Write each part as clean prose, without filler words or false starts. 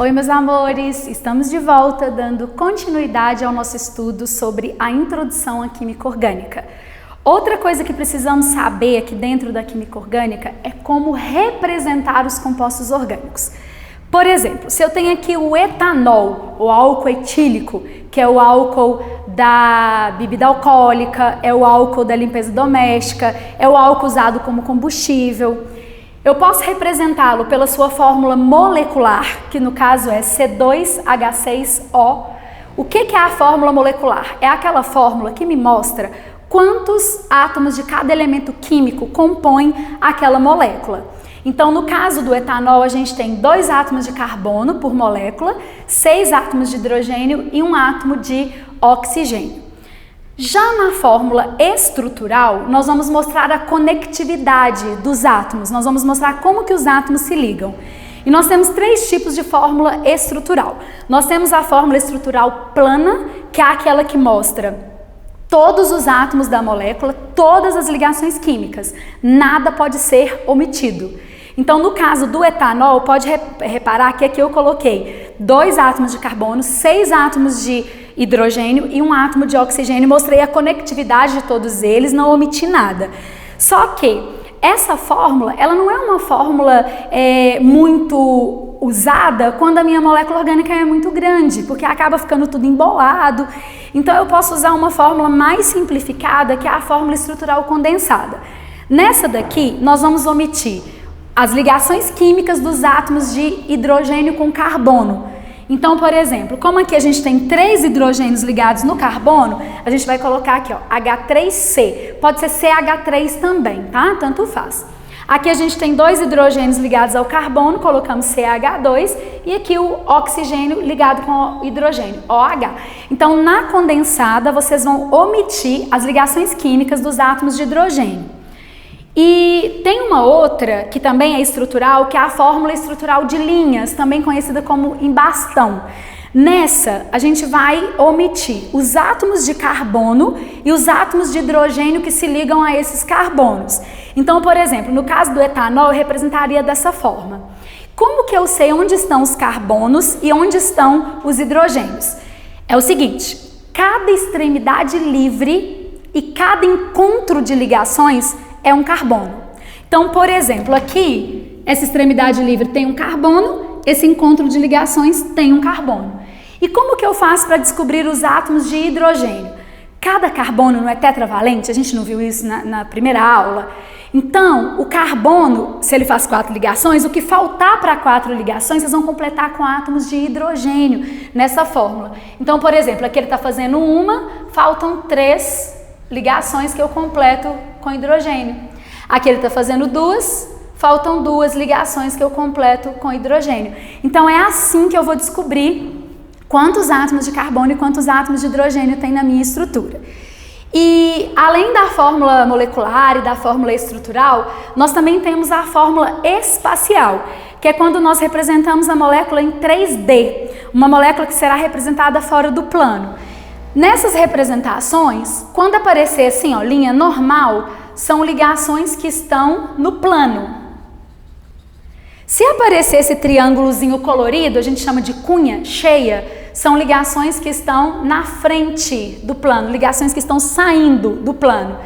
Oi, meus amores! Estamos de volta dando continuidade ao nosso estudo sobre a introdução à química orgânica. Outra coisa que precisamos saber aqui dentro da química orgânica é como representar os compostos orgânicos. Por exemplo, se eu tenho aqui o etanol, o álcool etílico, que é o álcool da bebida alcoólica, é o álcool da limpeza doméstica, é o álcool usado como combustível. Eu posso representá-lo pela sua fórmula molecular, que no caso é C2H6O. O que é a fórmula molecular? É aquela fórmula que me mostra quantos átomos de cada elemento químico compõem aquela molécula. Então, no caso do etanol, a gente tem 2 átomos de carbono por molécula, 6 átomos de hidrogênio e 1 átomo de oxigênio. Já na fórmula estrutural, nós vamos mostrar a conectividade dos átomos, nós vamos mostrar como que os átomos se ligam. E nós temos 3 tipos de fórmula estrutural. Nós temos a fórmula estrutural plana, que é aquela que mostra todos os átomos da molécula, todas as ligações químicas, nada pode ser omitido. Então, no caso do etanol, pode reparar que aqui eu coloquei 2 átomos de carbono, 6 átomos de hidrogênio e 1 átomo de oxigênio, mostrei a conectividade de todos eles, não omiti nada. Só que essa fórmula, ela não é uma fórmula muito usada quando a minha molécula orgânica é muito grande, porque acaba ficando tudo embolado. Então eu posso usar uma fórmula mais simplificada, que é a fórmula estrutural condensada. Nessa daqui, nós vamos omitir as ligações químicas dos átomos de hidrogênio com carbono. Então, por exemplo, como aqui a gente tem 3 hidrogênios ligados no carbono, a gente vai colocar aqui, ó, H3C. Pode ser CH3 também, tá? Tanto faz. Aqui a gente tem 2 hidrogênios ligados ao carbono, colocamos CH2, e aqui o oxigênio ligado com o hidrogênio, OH. Então, na condensada, vocês vão omitir as ligações químicas dos átomos de hidrogênio. E tem uma outra que também é estrutural, que é a fórmula estrutural de linhas, também conhecida como em bastão. Nessa, a gente vai omitir os átomos de carbono e os átomos de hidrogênio que se ligam a esses carbonos. Então, por exemplo, no caso do etanol, eu representaria dessa forma. Como que eu sei onde estão os carbonos e onde estão os hidrogênios? É o seguinte, cada extremidade livre e cada encontro de ligações é um carbono. Então, por exemplo, aqui, essa extremidade livre tem um carbono, esse encontro de ligações tem um carbono. E como que eu faço para descobrir os átomos de hidrogênio? Cada carbono não é tetravalente, a gente não viu isso na primeira aula. Então, o carbono, se ele faz 4 ligações, o que faltar para 4 ligações, vocês vão completar com átomos de hidrogênio nessa fórmula. Então, por exemplo, aqui ele está fazendo uma, faltam 3 ligações que eu completo com hidrogênio. Aqui ele está fazendo 2, faltam 2 ligações que eu completo com hidrogênio. Então é assim que eu vou descobrir quantos átomos de carbono e quantos átomos de hidrogênio tem na minha estrutura. E além da fórmula molecular e da fórmula estrutural, nós também temos a fórmula espacial, que é quando nós representamos a molécula em 3D, uma molécula que será representada fora do plano. Nessas representações, quando aparecer assim, ó, linha normal, são ligações que estão no plano. Se aparecer esse triângulozinho colorido, a gente chama de cunha cheia, são ligações que estão na frente do plano, ligações que estão saindo do plano.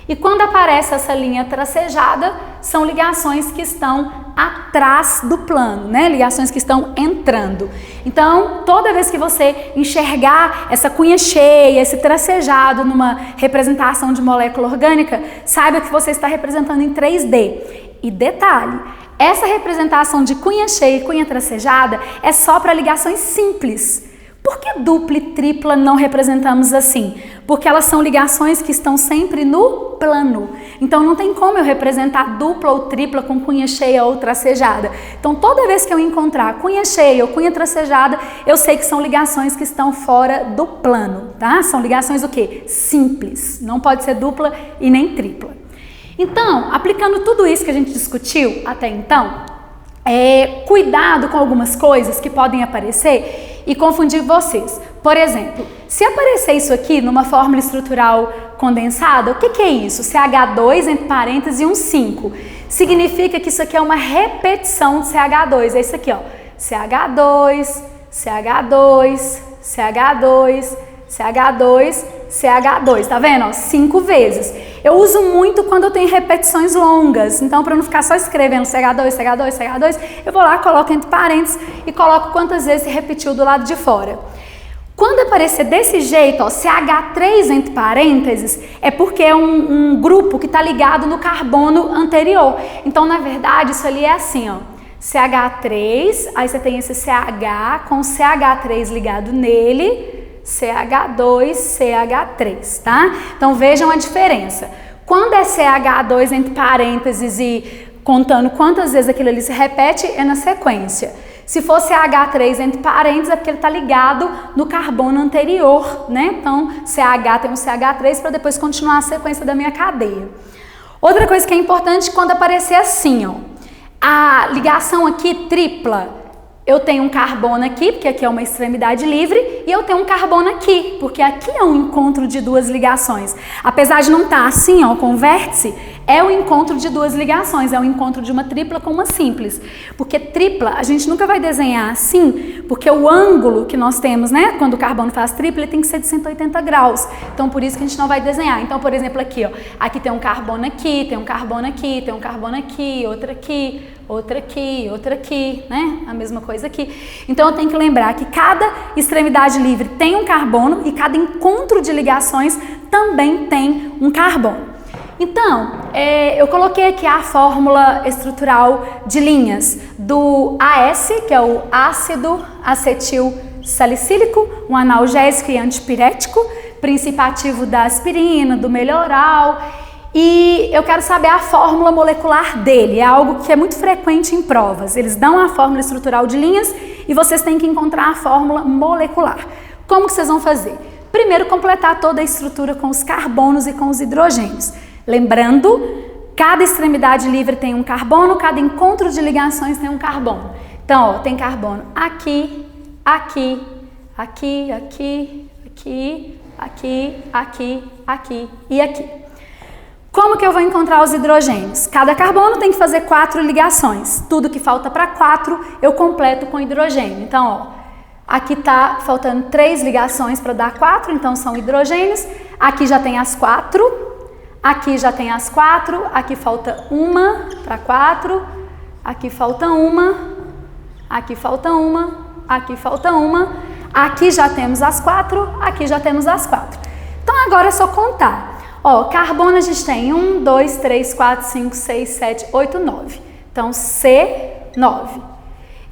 E quando aparece essa linha tracejada, são ligações que estão atrás do plano, né? Ligações que estão entrando. Então, toda vez que você enxergar essa cunha cheia, esse tracejado numa representação de molécula orgânica, saiba que você está representando em 3D. E detalhe, essa representação de cunha cheia e cunha tracejada é só para ligações simples. Por que dupla e tripla não representamos assim? Porque elas são ligações que estão sempre no plano. Então não tem como eu representar dupla ou tripla com cunha cheia ou tracejada. Então toda vez que eu encontrar cunha cheia ou cunha tracejada, eu sei que são ligações que estão fora do plano, tá? São ligações o quê? Simples. Não pode ser dupla e nem tripla. Então, aplicando tudo isso que a gente discutiu até então, cuidado com algumas coisas que podem aparecer e confundir vocês. Por exemplo, se aparecer isso aqui numa fórmula estrutural condensada, o que é isso? CH2 entre parênteses e um 5. Significa que isso aqui é uma repetição de CH2, é isso aqui, ó. CH2, CH2, CH2, CH2, CH2, tá vendo? 5 vezes. Eu uso muito quando eu tenho repetições longas, então para não ficar só escrevendo CH2, CH2, CH2, eu vou lá, coloco entre parênteses e coloco quantas vezes se repetiu do lado de fora. Quando aparecer desse jeito, ó, CH3 entre parênteses, é porque é um grupo que está ligado no carbono anterior. Então, na verdade, isso ali é assim, ó, CH3, aí você tem esse CH com CH3 ligado nele, CH2, CH3, tá? Então vejam a diferença. Quando é CH2 entre parênteses e contando quantas vezes aquilo ali se repete, é na sequência. Se for CH3 entre parênteses, é porque ele está ligado no carbono anterior, né? Então, CH tem um CH3 para depois continuar a sequência da minha cadeia. Outra coisa que é importante quando aparecer assim, ó, a ligação aqui tripla. Eu tenho um carbono aqui, porque aqui é uma extremidade livre, e eu tenho um carbono aqui, porque aqui é um encontro de duas ligações. Apesar de não estar assim, ó, com vértice, é o encontro de duas ligações, é o encontro de uma tripla com uma simples. Porque tripla, a gente nunca vai desenhar assim, porque o ângulo que nós temos, né, quando o carbono faz tripla, ele tem que ser de 180 graus. Então, por isso que a gente não vai desenhar. Então, por exemplo, aqui, ó, aqui tem um carbono aqui, tem um carbono aqui, tem um carbono aqui, outra aqui, outra aqui, outra aqui, né? A mesma coisa aqui. Então, eu tenho que lembrar que cada extremidade livre tem um carbono e cada encontro de ligações também tem um carbono. Então, eu coloquei aqui a fórmula estrutural de linhas do AS, que é o ácido acetil salicílico, um analgésico e antipirético, princípio ativo da aspirina, do melhoral. E eu quero saber a fórmula molecular dele, é algo que é muito frequente em provas. Eles dão a fórmula estrutural de linhas e vocês têm que encontrar a fórmula molecular. Como que vocês vão fazer? Primeiro, completar toda a estrutura com os carbonos e com os hidrogênios. Lembrando, cada extremidade livre tem um carbono, cada encontro de ligações tem um carbono. Então, ó, tem carbono aqui, aqui, aqui, aqui, aqui, aqui, aqui, aqui e aqui. Como que eu vou encontrar os hidrogênios? Cada carbono tem que fazer 4 ligações. Tudo que falta para 4, eu completo com hidrogênio. Então, ó, aqui tá faltando 3 ligações para dar 4, então são hidrogênios. Aqui já tem as 4. Aqui já tem as 4, aqui falta uma para 4, aqui falta uma, aqui falta uma, aqui falta uma, aqui já temos as 4, aqui já temos as 4. Então agora é só contar. Ó, carbono a gente tem 1, 2, 3, 4, 5, 6, 7, 8, 9. Então C9.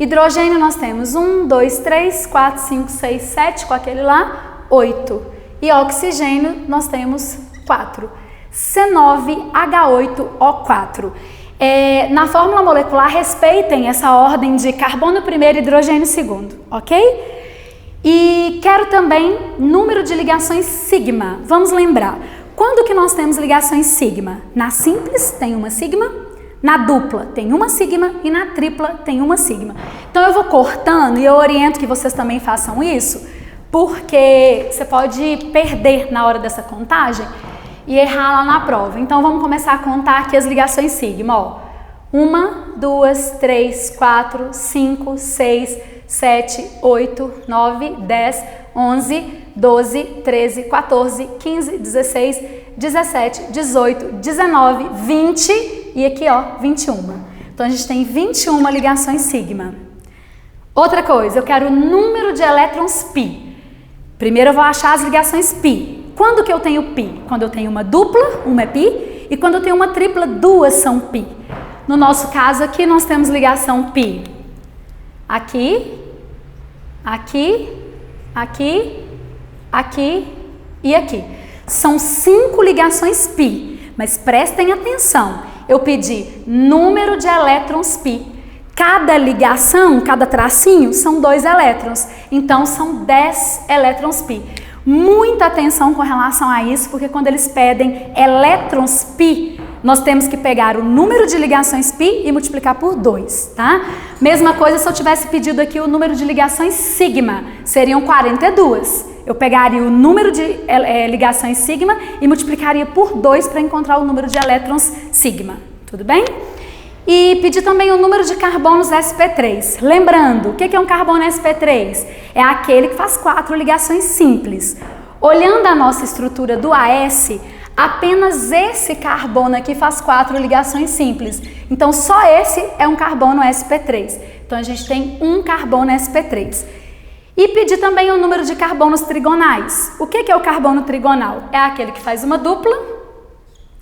Hidrogênio nós temos 1, 2, 3, 4, 5, 6, 7, com aquele lá, 8. E oxigênio nós temos 4. C9H8O4. Na fórmula molecular, respeitem essa ordem de carbono primeiro, hidrogênio segundo, ok? E quero também número de ligações sigma. Vamos lembrar, quando que nós temos ligações sigma? Na simples tem uma sigma, na dupla tem uma sigma e na tripla tem uma sigma. Então eu vou cortando e eu oriento que vocês também façam isso, porque você pode perder na hora dessa contagem e errar lá na prova. Então vamos começar a contar aqui as ligações sigma, ó. 1, 2, 3, 4, 5, 6, 7, 8, 9, 10, 11, 12, 13, 14, 15, 16, 17, 18, 19, 20 e aqui, ó, 21. Então a gente tem 21 ligações sigma. Outra coisa, eu quero o número de elétrons π. Primeiro eu vou achar as ligações π. Quando que eu tenho π? Quando eu tenho uma dupla, uma é π, e quando eu tenho uma tripla, 2 são π. No nosso caso aqui, nós temos ligação π aqui, aqui, aqui, aqui e aqui. São 5 ligações π, mas prestem atenção, eu pedi número de elétrons π. Cada ligação, cada tracinho, são 2 elétrons, então são 10 elétrons π. Muita atenção com relação a isso, porque quando eles pedem elétrons π, nós temos que pegar o número de ligações π e multiplicar por 2, tá? Mesma coisa se eu tivesse pedido aqui o número de ligações sigma, seriam 42. Eu pegaria o número de ligações sigma e multiplicaria por 2 para encontrar o número de elétrons sigma, tudo bem? E pedir também o número de carbonos sp3. Lembrando, o que é um carbono sp3? É aquele que faz 4 ligações simples. Olhando a nossa estrutura do AS, apenas esse carbono aqui faz 4 ligações simples. Então, só esse é um carbono sp3. Então, a gente tem um carbono sp3. E pedir também o número de carbonos trigonais. O que é o carbono trigonal? É aquele que faz uma dupla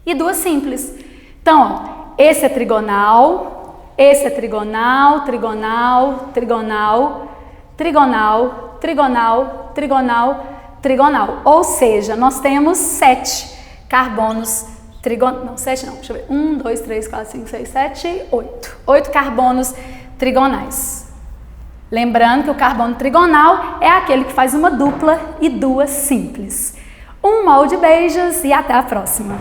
e 2 simples. Então, ó, esse é trigonal, esse é trigonal, trigonal, trigonal, trigonal, trigonal, trigonal, trigonal. Ou seja, nós temos 7 carbonos trigonais. Não, 7 não, deixa eu ver. 1, 2, 3, 4, 5, 6, 7, 8. 8 carbonos trigonais. Lembrando que o carbono trigonal é aquele que faz uma dupla e 2 simples. Um molde de beijos e até a próxima!